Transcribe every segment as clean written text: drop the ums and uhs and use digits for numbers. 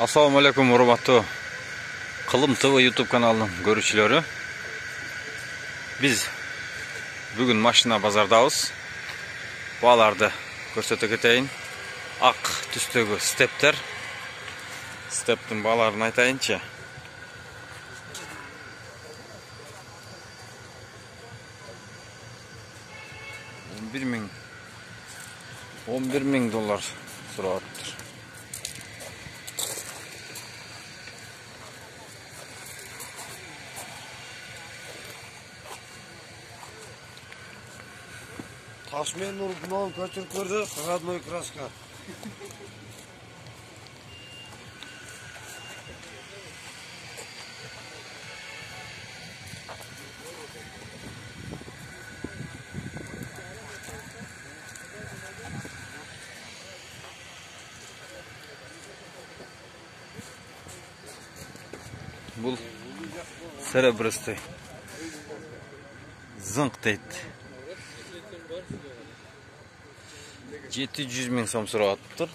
Assalamu alaikum урматтуу Кылым ТВ YouTube каналынын көрүүчүлөрү. Биз бүгүн машина базардабыз. Бааларды көрсөтө кетейин. Ак түстөгү стептер. Стептин бааларын айтайынчы. $11.000 сурап. Ташмен Нургунов көтөрүп көрдү, родной краска. Бул серебристый зыңк дейт. 700.000 сом сурап атыптыр.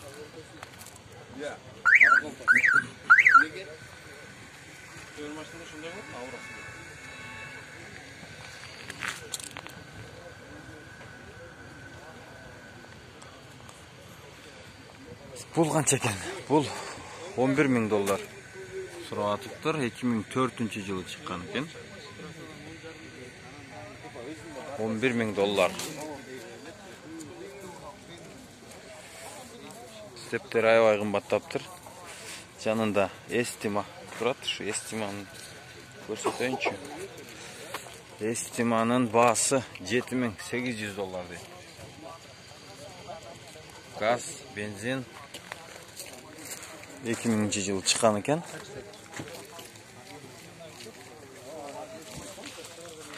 Бул канча экен? Бул $11.000 сурап атыптыр. 2004-жылы чыккан экен. $11.000. Стептер аябай кымбаттаптыр. Жанында эстима турат. Ушу эстиманы көрсөтөйүнчү. Эстиманын баасы $7.800 дейт. Газ, бензин 2000-жылы чыккан экен.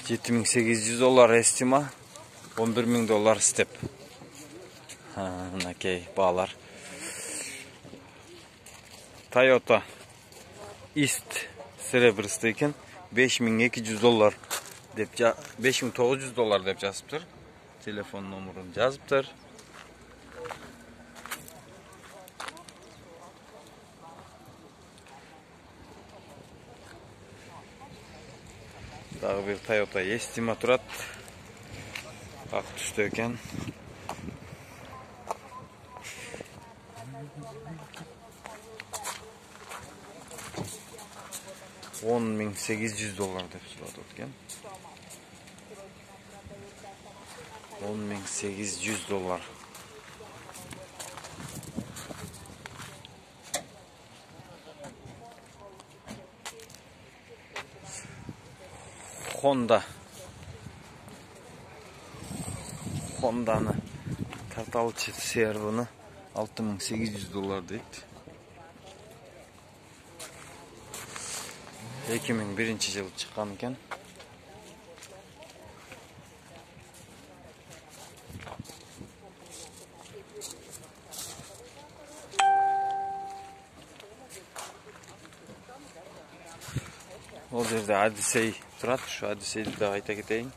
$7.800 эстима, $11.000 степ. Мынакей баалар. Toyota East серебристый экен, $5.200 деп $5.900 деп жазыптыр. Телефон номерин жазыптыр. Дагы бир Toyota Estima турат. Ак түстө экен. $10.800 деп сурап аткен. $10.800. Honda'nı tartalçı servini $6.800 deydi. 2001-жылы чыккан экен. Ол жерде Odyssey турат. Şu Odyssey'ди да айта кетейин.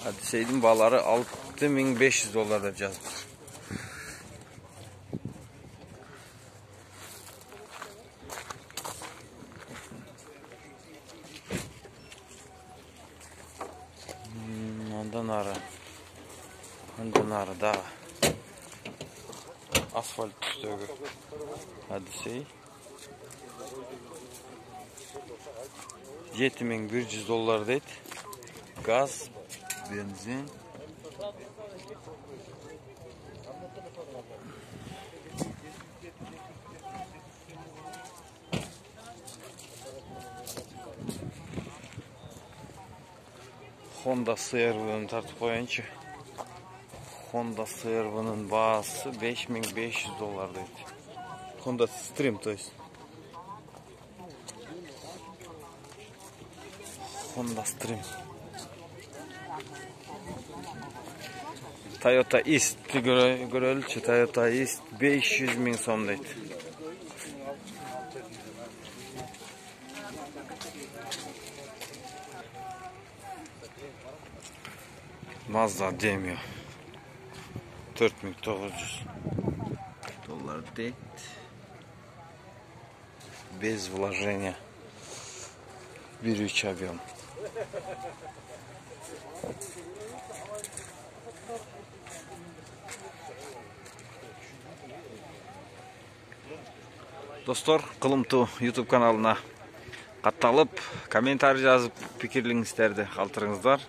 Odyssey'din baaları $6.500 деп жазыптыр. Ondan ары да asfalt түстөгү Odyssey $7.100 дейт. Gaz, benzin. Honda CR-ны тартып коеюнчу. Honda CR-нын баасы $5.500 дейт. Honda Stream, то есть. Honda Stream. Toyota East görөлүчү. Toyota East $500.000 сом дейт. Mazda demiyor. 4900 dolar değil. Без вложения. 1.3 объем. Достор, Кылымтуу YouTube каналына катталып, комментарий жазып, пикирлериңиздерди калтырыңыздар.